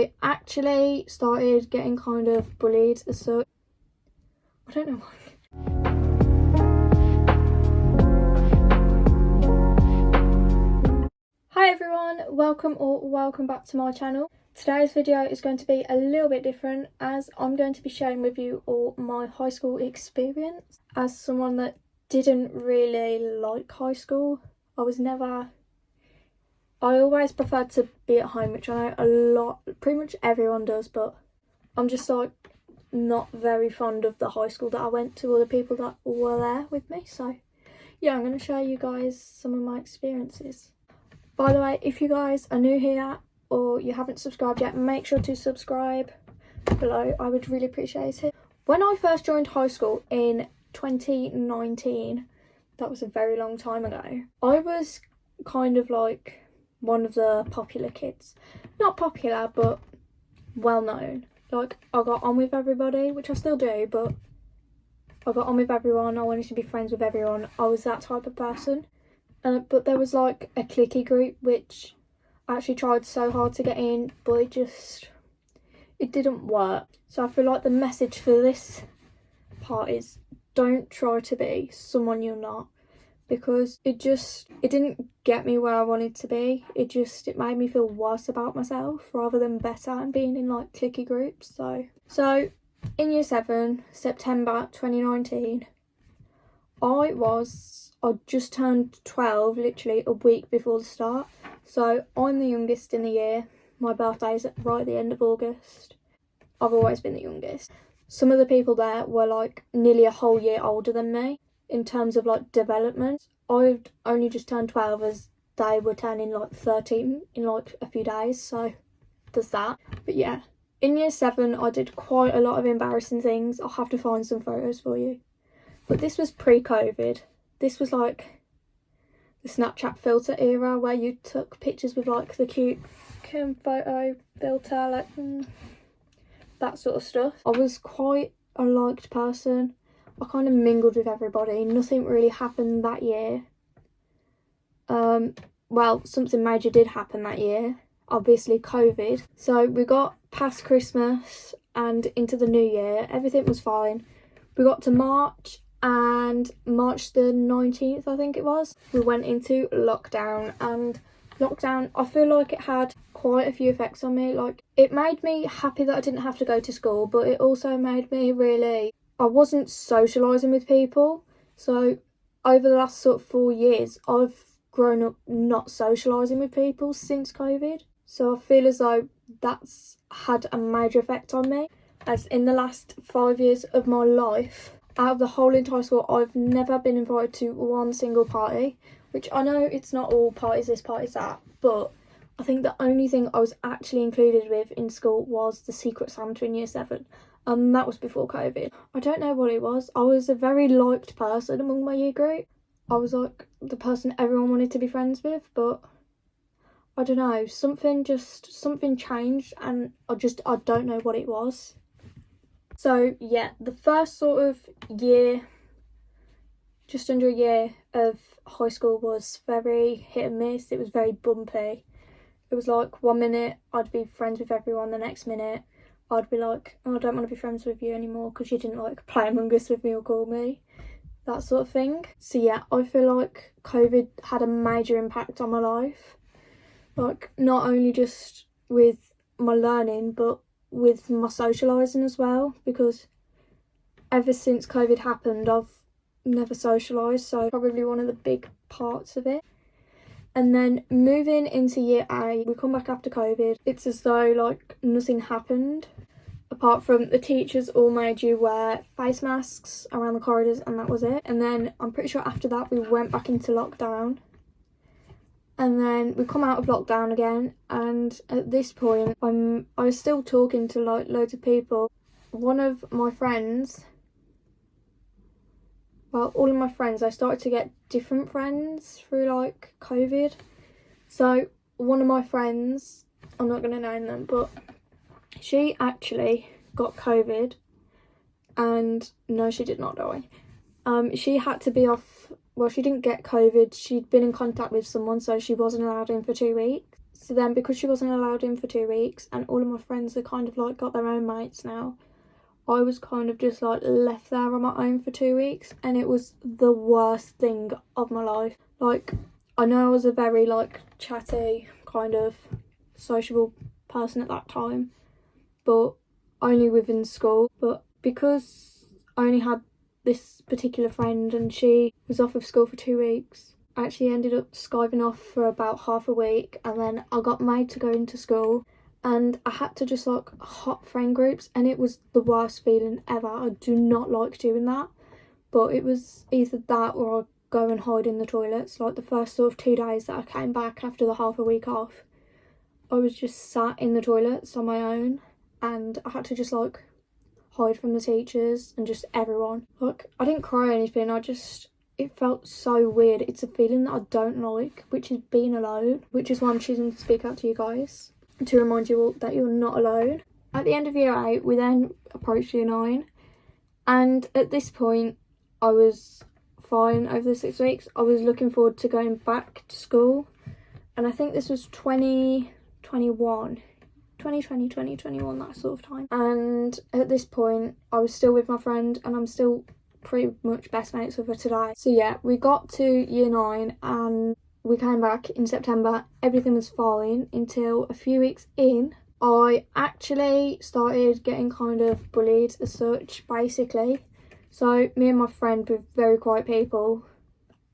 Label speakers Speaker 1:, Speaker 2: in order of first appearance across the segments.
Speaker 1: I actually started getting kind of bullied as such. I don't know why. Hi everyone, welcome back to my channel. Today's video is going to be a little bit different as I'm going to be sharing with you all my high school experience. As someone that didn't really like high school, I always preferred to be at home, which I know pretty much everyone does, but I'm just like not very fond of the high school that I went to or the people that were there with me. So yeah, I'm going to show you guys some of my experiences. By the way, if you guys are new here or you haven't subscribed yet, make sure to subscribe below. I would really appreciate it. When I first joined high school in 2019, that was a very long time ago, I was kind of like one of the popular kids. Not popular, but well known. Like, I got on with everybody, which I still do, but I got on with everyone. I wanted to be friends with everyone. I was that type of person. But there was like a cliquey group which I actually tried so hard to get in, but it didn't work. So I feel like the message for this part is don't try to be someone you're not, because it didn't get me where I wanted to be. It made me feel worse about myself rather than better, and being in like cliquey groups. So in year 7, September 2019, I just turned 12 literally a week before the start. So I'm the youngest in the year. My birthday's right at the end of August. I've always been the youngest. Some of the people there were like nearly a whole year older than me in terms of like development. I've only just turned 12 as they were turning like 13 in like a few days, so there's that. But yeah, in year 7 I did quite a lot of embarrassing things. I'll have to find some photos for you. But this was pre-COVID. This was like the Snapchat filter era where you took pictures with like the cute photo filter, like that sort of stuff. I was quite a liked person. I kind of mingled with everybody. Nothing really happened that year. Well, something major did happen that year. Obviously COVID. So we got past Christmas and into the new year. Everything was fine. We got to March, and March the 19th, I think it was, we went into lockdown. And lockdown, I feel like it had quite a few effects on me. Like, it made me happy that I didn't have to go to school, but it also made me I wasn't socialising with people. So over the last sort of 4 years, I've grown up not socialising with people since COVID. So I feel as though that's had a major effect on me, as in the last 5 years of my life, out of the whole entire school, I've never been invited to one single party, which I know it's not all parties this, parties that, but I think the only thing I was actually included with in school was the Secret Santa in year 7. That was before COVID. I don't know what it was. I was a very liked person among my year group. I was like the person everyone wanted to be friends with, but I don't know, something changed, and I don't know what it was. So yeah, the first sort of year, just under a year of high school, was very hit and miss. It was very bumpy. It was like 1 minute I'd be friends with everyone, the next minute I'd be like, oh, I don't want to be friends with you anymore because you didn't like play Among Us with me or call me, that sort of thing. So yeah, I feel like COVID had a major impact on my life. Like, not only just with my learning, but with my socialising as well, because ever since COVID happened I've never socialised, so probably one of the big parts of it. And then moving into year 8, we come back after COVID. It's as though like nothing happened, apart from the teachers all made you wear face masks around the corridors, and that was it. And then I'm pretty sure after that we went back into lockdown. And then we come out of lockdown again, and at this point I was still talking to like loads of people. One of my friends, well, all of my friends, I started to get different friends through like COVID. So one of my friends, I'm not going to name them, but she actually got COVID, and no, she did not die. She had to be off. Well, she didn't get COVID. She'd been in contact with someone, so she wasn't allowed in for 2 weeks. So then, because she wasn't allowed in for 2 weeks and all of my friends are kind of like got their own mates now, I was kind of just like left there on my own for 2 weeks, and it was the worst thing of my life. Like, I know I was a very like chatty kind of sociable person at that time, but only within school. But because I only had this particular friend and she was off of school for 2 weeks, I actually ended up skiving off for about half a week, and then I got made to go into school and I had to just like hop friend groups, and it was the worst feeling ever. I do not like doing that, but it was either that or I'd go and hide in the toilets. Like the first sort of 2 days that I came back after the half a week off, I was just sat in the toilets on my own, and I had to just like hide from the teachers and just everyone. Like, I didn't cry or anything, it felt so weird. It's a feeling that I don't like, which is being alone, which is why I'm choosing to speak out to you guys, to remind you all that you're not alone. At the end of year 8, we then approached year 9, and at this point I was fine over the 6 weeks. I was looking forward to going back to school, and I think this was 2021, that sort of time. And at this point I was still with my friend, and I'm still pretty much best mates with her today. So yeah, we got to year 9 and we came back in September. Everything was fine until a few weeks in, I actually started getting kind of bullied as such, basically. So me and my friend were very quiet people.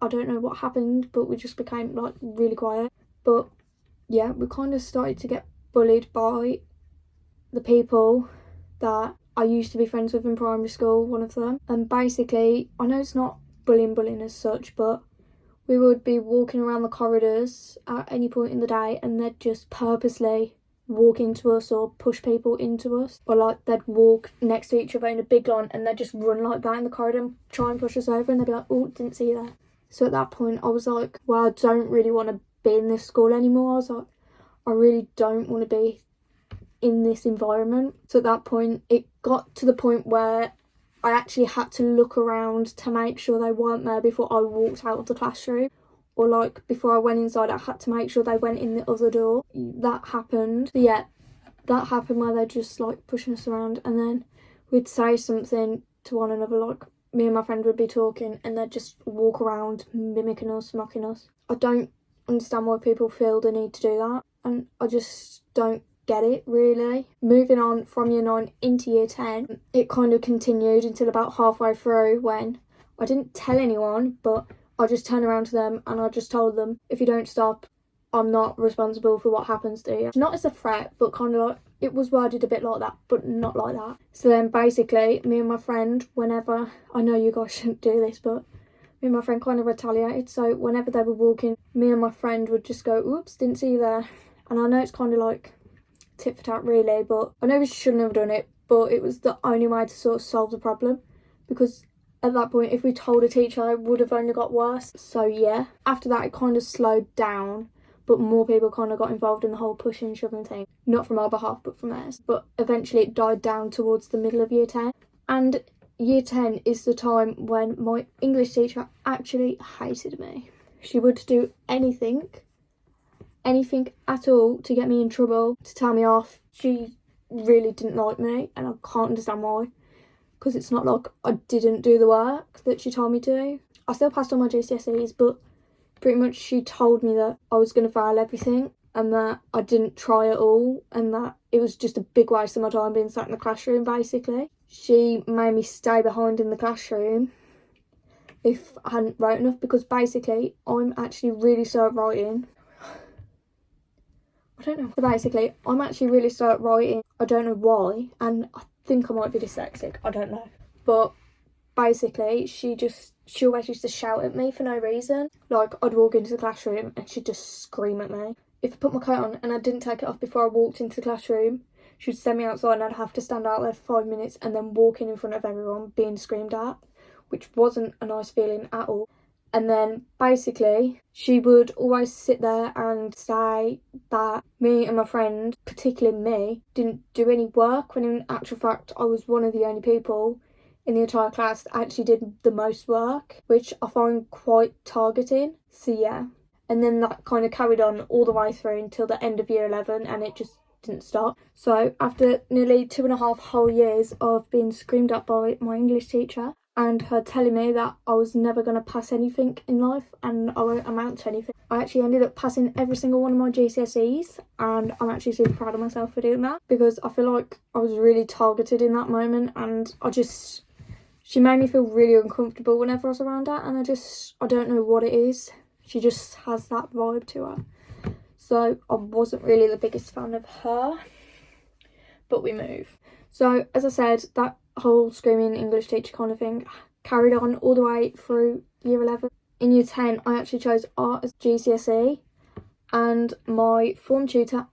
Speaker 1: I don't know what happened, but we just became like really quiet. But yeah, we kind of started to get bullied by the people that I used to be friends with in primary school, one of them. And basically, I know it's not bullying as such, but we would be walking around the corridors at any point in the day and they'd just purposely walk into us or push people into us. Or like they'd walk next to each other in a big line and they'd just run like that in the corridor and try and push us over, and they'd be like, oh, didn't see you there. So at that point I was like, well, I don't really want to be in this school anymore. I was like, I really don't want to be in this environment. So at that point it got to the point where I actually had to look around to make sure they weren't there before I walked out of the classroom. Or like before I went inside, I had to make sure they went in the other door. That happened. But yeah, that happened where they're just like pushing us around, and then we'd say something to one another, like me and my friend would be talking and they'd just walk around mimicking us, mocking us. I don't understand why people feel the need to do that, and I just don't get it really. Moving on from year 9 into year 10, it kind of continued until about halfway through when I didn't tell anyone, but I just turned around to them and I just told them, if you don't stop, I'm not responsible for what happens to you. Not as a threat, but kind of like, it was worded a bit like that, but not like that. So then basically, me and my friend, whenever, I know you guys shouldn't do this, but me and my friend kind of retaliated. So whenever they were walking, me and my friend would just go, oops, didn't see you there. And I know it's kind of like tit for tat really, but I know we shouldn't have done it, but it was the only way to sort of solve the problem, because at that point, if we told a teacher, it would have only got worse. So yeah, after that it kind of slowed down, but more people kind of got involved in the whole pushing and shoving thing. Not from our behalf, but from theirs. But eventually it died down towards the middle of year 10. And year 10 is the time when my English teacher actually hated me. She would do anything at all to get me in trouble, to tell me off. She really didn't like me, and I can't understand why. Because it's not like I didn't do the work that she told me to. I still passed all my GCSEs, but pretty much she told me that I was going to fail everything and that I didn't try at all, and that it was just a big waste of my time being sat in the classroom, basically. She made me stay behind in the classroom if I hadn't wrote enough, because basically I'm actually really slow at writing. I don't know. But basically, I'm actually really slow at writing. I don't know why, and I think I might be dyslexic, I don't know. But basically, she always used to shout at me for no reason. Like, I'd walk into the classroom and she'd just scream at me. If I put my coat on and I didn't take it off before I walked into the classroom, she'd send me outside and I'd have to stand out there for 5 minutes and then walk in front of everyone being screamed at, which wasn't a nice feeling at all. And then basically she would always sit there and say that me and my friend, particularly me, didn't do any work, when in actual fact I was one of the only people in the entire class that actually did the most work, which I find quite targeting. So yeah. And then that kind of carried on all the way through until the end of year 11, and it just didn't stop. So after nearly 2.5 whole years of being screamed at by my English teacher and her telling me that I was never going to pass anything in life and I won't amount to anything, I actually ended up passing every single one of my GCSEs, and I'm actually super proud of myself for doing that, because I feel like I was really targeted in that moment, and she made me feel really uncomfortable whenever I was around her, and I don't know what it is. She just has that vibe to her. So I wasn't really the biggest fan of her, but we move. So as I said, that whole screaming English teacher kind of thing carried on all the way through year 11. In year 10, I actually chose art as GCSE, and my form tutor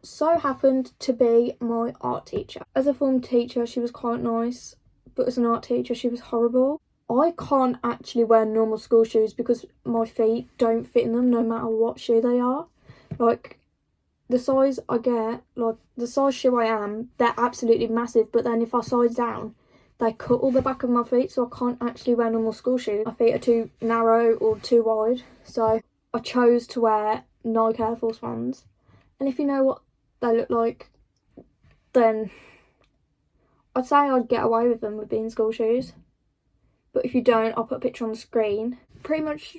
Speaker 1: so happened to be my art teacher. As a form teacher, she was quite nice, but as an art teacher, she was horrible. I can't actually wear normal school shoes because my feet don't fit in them no matter what shoe they are. Like, the size I get, like the size shoe I am, they're absolutely massive, but then if I size down, they cut all the back of my feet, so I can't actually wear normal school shoes. My feet are too narrow or too wide, so I chose to wear Nike Air Force Ones. And if you know what they look like, then I'd say I'd get away with them with being school shoes. But if you don't, I'll put a picture on the screen. Pretty much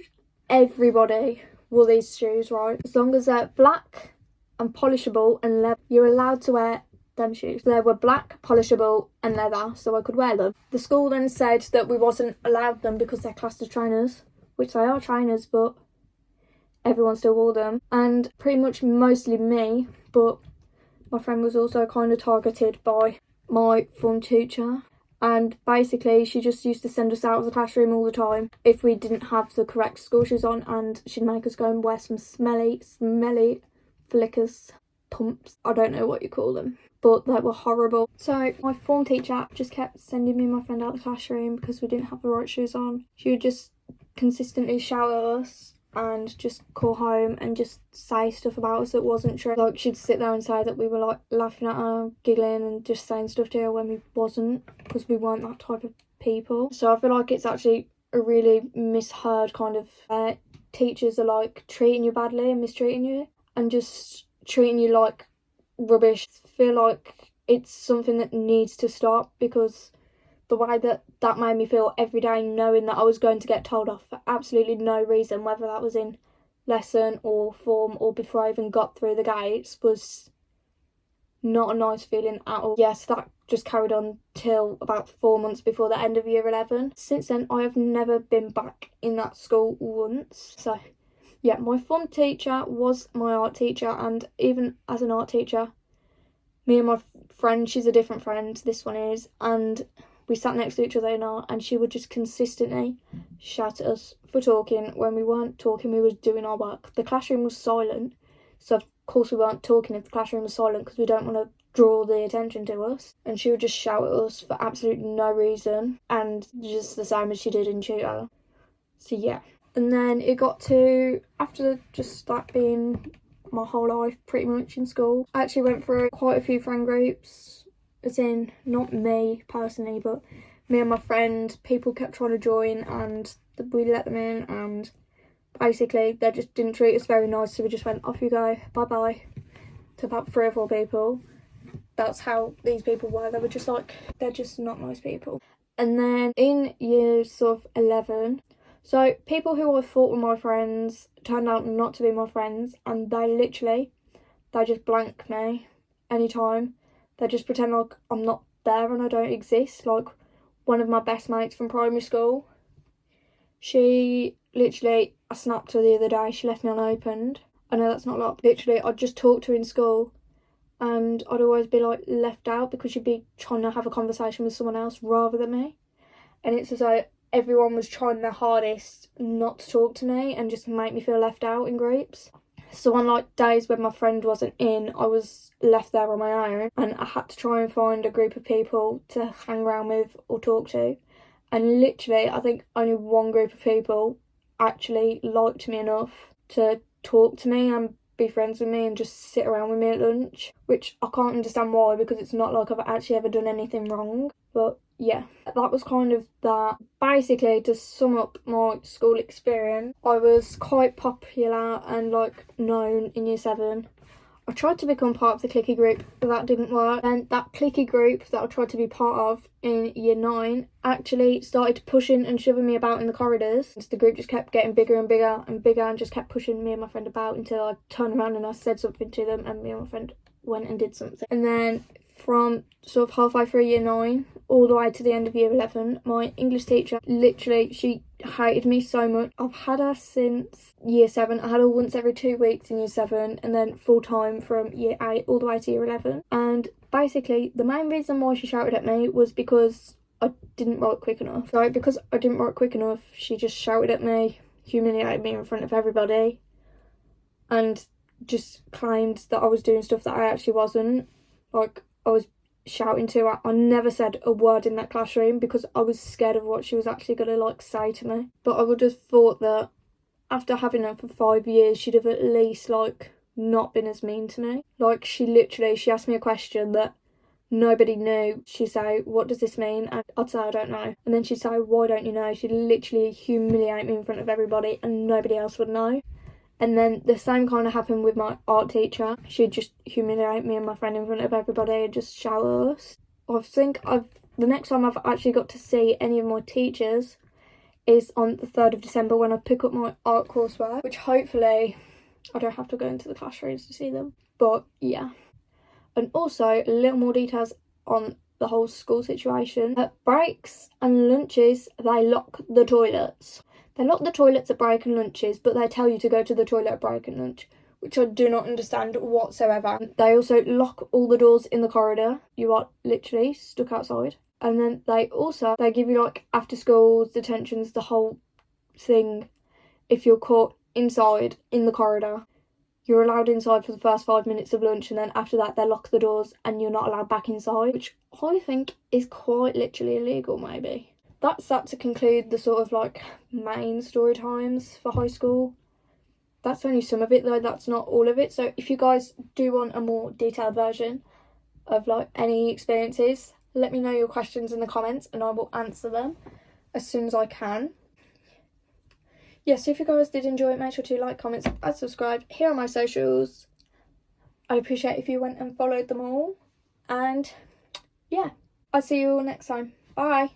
Speaker 1: everybody wore these shoes, right? As long as they're black and polishable and leather, you're allowed to wear them shoes. They were black, polishable and leather, so I could wear them. The school then said that we wasn't allowed them because they're classed as trainers, which they are trainers, but everyone still wore them. And pretty much mostly me, but my friend was also kind of targeted by my form teacher. And basically she just used to send us out of the classroom all the time if we didn't have the correct school shoes on, and she'd make us go and wear some smelly flickers, pumps, I don't know what you call them, but they were horrible. So my form teacher just kept sending me and my friend out of the classroom because we didn't have the right shoes on. She would just consistently shout at us and just call home and just say stuff about us that wasn't true. Like, she'd sit there and say that we were like laughing at her, giggling and just saying stuff to her when we wasn't, because we weren't that type of people. So I feel like it's actually a really misheard kind of teachers are like treating you badly and mistreating you and just treating you like rubbish. I feel like it's something that needs to stop, because the way that made me feel every day, knowing that I was going to get told off for absolutely no reason, whether that was in lesson or form or before I even got through the gates, was not a nice feeling at all. Yes, that just carried on till about 4 months before the end of year 11. Since then, I have never been back in that school once. So yeah, my form teacher was my art teacher, and even as an art teacher, me and my friend, she's a different friend, this one is, and we sat next to each other in art, and she would just consistently shout at us for talking when we weren't talking, we were doing our work. The classroom was silent, so of course we weren't talking if the classroom was silent, because we don't want to draw the attention to us. And she would just shout at us for absolutely no reason, and just the same as she did in tutor. So yeah. And then it got to, after just that being my whole life pretty much in school, I actually went through quite a few friend groups, as in not me personally, but me and my friend. People kept trying to join and we let them in, and basically they just didn't treat us very nice, so we just went, off you go, bye bye, to about 3 or 4 people. That's how these people were. They were just like, they're just not nice people. And then in years sort of 11, so people who I thought were my friends turned out not to be my friends, and they just blank me anytime. They just pretend like I'm not there and I don't exist. Like, one of my best mates from primary school, she literally, I snapped her the other day, she left me unopened. I know that's not a lot, but literally I'd just talk to her in school and I'd always be like left out because she'd be trying to have a conversation with someone else rather than me. And it's as though everyone was trying their hardest not to talk to me and just make me feel left out in groups. So on like days when my friend wasn't in, I was left there on my own, and I had to try and find a group of people to hang around with or talk to. And literally, I think only one group of people actually liked me enough to talk to me and be friends with me and just sit around with me at lunch, which I can't understand why, because it's not like I've actually ever done anything wrong. But yeah, that was kind of that. Basically, to sum up my school experience, I was quite popular and like known in year 7. I tried to become part of the clicky group, but that didn't work. And that clicky group that I tried to be part of in year 9 actually started pushing and shoving me about in the corridors. The group just kept getting bigger and bigger and bigger and just kept pushing me and my friend about until I turned around and I said something to them and me and my friend went and did something. And then from sort of halfway through year 9 all the way to the end of year 11, my English teacher, literally, she hated me so much. I've had her since year 7. I had her once every 2 weeks in year 7 and then full time from year 8 all the way to year 11. And basically the main reason why she shouted at me was because I didn't write quick enough. So because I didn't write quick enough, she just shouted at me, humiliated me in front of everybody, and just claimed that I was doing stuff that I actually wasn't. Like, I was shouting to her. I never said a word in that classroom because I was scared of what she was actually going to like say to me. But I would have thought that after having her for 5 years, she'd have at least like not been as mean to me. Like, she asked me a question that nobody knew. She'd say, "What does this mean?" And I'd say, "I don't know." And then she'd say, "Why don't you know?" She'd literally humiliate me in front of everybody and nobody else would know. And then the same kind of happened with my art teacher. She'd just humiliate me and my friend in front of everybody and just shout at us. I think the next time I've actually got to see any of my teachers is on the 3rd of December when I pick up my art coursework, which hopefully I don't have to go into the classrooms to see them. But yeah. And also, a little more details on the whole school situation. At breaks and lunches, they lock the toilets. They lock the toilets at break and lunches, but they tell you to go to the toilet at break and lunch, which I do not understand whatsoever. They also lock all the doors in the corridor. You are literally stuck outside. And then they give you like after school detentions, the whole thing. If you're caught inside in the corridor, you're allowed inside for the first 5 minutes of lunch, and then after that they lock the doors and you're not allowed back inside, which I think is quite literally illegal maybe. That's that to conclude the sort of like main story times for high school. That's only some of it though, that's not all of it. So if you guys do want a more detailed version of like any experiences, let me know your questions in the comments and I will answer them as soon as I can. Yeah, so if you guys did enjoy it, make sure to like, comment, and subscribe. Here are my socials. I'd appreciate if you went and followed them all. And yeah, I'll see you all next time. Bye.